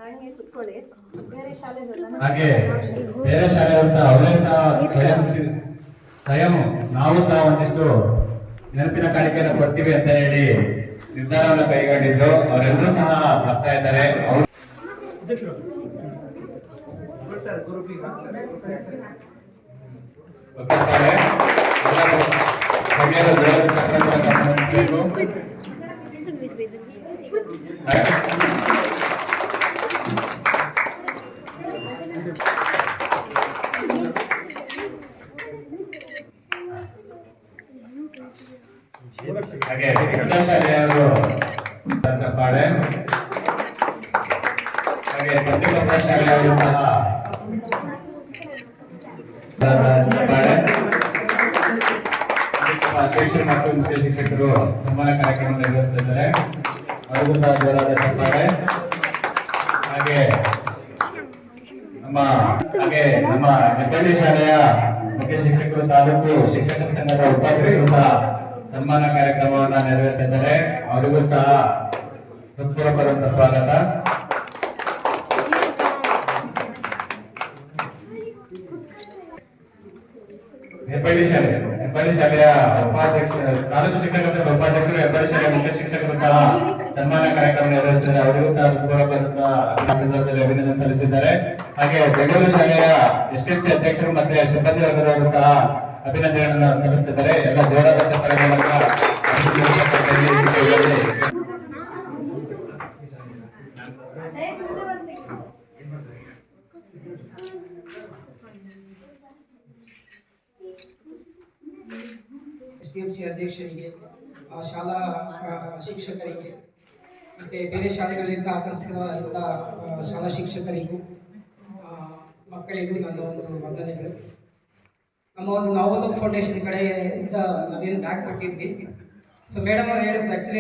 ಹಾಗೆ ಬೇರೆ ಶಾಲೆಯವರು ಸಹ ಅವರೇ ಸಹ ಸ್ವಯಂ ನಾವು ಸಹ ಒಂದಿಷ್ಟು ನೆನಪಿನ ಕಾಣಿಕೆಯನ್ನು ಕೊಡ್ತೀವಿ ಅಂತ ಹೇಳಿ ನಿರ್ಧಾರವನ್ನು ಕೈಗೊಂಡಿದ್ದು ಅವರೆಲ್ಲರೂ ಸಹ ಬರ್ತಾ ಇದ್ದಾರೆ. ಅವರು ಹಾಗೆ ಶಾಲೆಯವರು ಚಪ್ಪಾಳೆ, ಹಾಗೆ ಪ್ರತಿಯೊಬ್ಬ ಶಾಲೆಯವರು ಸಹ ಚಪ್ಪಾಳೆ, ಅಧ್ಯಕ್ಷರು ಮತ್ತು ಮುಖ್ಯ ಶಿಕ್ಷಕರು ಸನ್ಮಾನ ಕಾರ್ಯಕ್ರಮ ನಿರ್ವಹಿಸುತ್ತಿದ್ದಾರೆ. ಅವರಿಗೂ ಸಹ ಜೋರಾದ ಚಪ್ಪಾಳೆ. ಹಾಗೆ ನಮ್ಮ ಹೆಬ್ಬಳ್ಳಿ ಶಾಲೆಯ ಮುಖ್ಯ ಶಿಕ್ಷಕರು ತಾಲೂಕು ಶಿಕ್ಷಕರ ಸಂಘದ ಉಪಾಧ್ಯಕ್ಷರು ಸಹ ಸನ್ಮಾನ ಕಾರ್ಯಕ್ರಮವನ್ನು ನೆರವೇರಿಸಿದ್ದಾರೆ. ಅವರಿಗೂ ಸಹ ಹೃತ್ಪೂರ್ವಕವಾದಂತಹ ಸ್ವಾಗತ. ಹೆಬ್ಬಳ್ಳಿ ಶಾಲೆಯ ಉಪಾಧ್ಯಕ್ಷ ತಾಲೂಕು ಶಿಕ್ಷಕರ ಸಂಘದ ಉಪಾಧ್ಯಕ್ಷರು, ಹೆಬ್ಬಳ್ಳಿ ಶಾಲೆಯ ಮುಖ್ಯ ಶಿಕ್ಷಕರು ಸಹ ಸನ್ಮಾನ ಕಾರ್ಯಕ್ರಮ ನೆರವೇರಿಸಿದ್ದಾರೆ. ಅವರಿಗೂ ಸಹ ಹೃತ್ಪೂರ್ವಕವಾದಂತಹ ಅಭಿನಂದನೆ ಸಲ್ಲಿಸಿದ್ದಾರೆ. ಹಾಗೆ ಬೆಂಗಳೂರು ಶಾಲೆಯ ಎಸ್ಟಿಎಂಸಿ ಅಧ್ಯಕ್ಷರು ಮತ್ತೆ ಸಿಬ್ಬಂದಿ ವರ್ಗದವರು ಸಹ ಅಭಿನಂದನೆಗಳನ್ನು ಸಲ್ಲಿಸುತ್ತಿದ್ದಾರೆ. ಎಲ್ಲ ಜೋರಾದ ಚಪ್ಪಾಳೆ ಮೂಲಕ ಎಸ್ಡಿಎಂಸಿ ಅಧ್ಯಕ್ಷರಿಗೆ, ಶಾಲಾ ಶಿಕ್ಷಕರಿಗೆ ಮತ್ತು ಬೇರೆ ಶಾಲೆಗಳಿಂದ ಆಗಮಿಸಿದ ಶಾಲಾ ಶಿಕ್ಷಕರಿಗೂ ಮಕ್ಕಳಿಗೂ ನನ್ನ ಒಂದು ವಂದನೆಗಳು. ನಮ್ಮ ಒಂದು ನವೋದಯ ಫೌಂಡೇಶನ್ ಕಡೆಯಿಂದ ನಾವೇನು ಬ್ಯಾಗ್ ಕೊಟ್ಟಿದ್ವಿ. ಸೊ ಮೇಡಮ್ ಅವರು ಹೇಳಿದ್ರು, ಆ್ಯಕ್ಚುಲಿ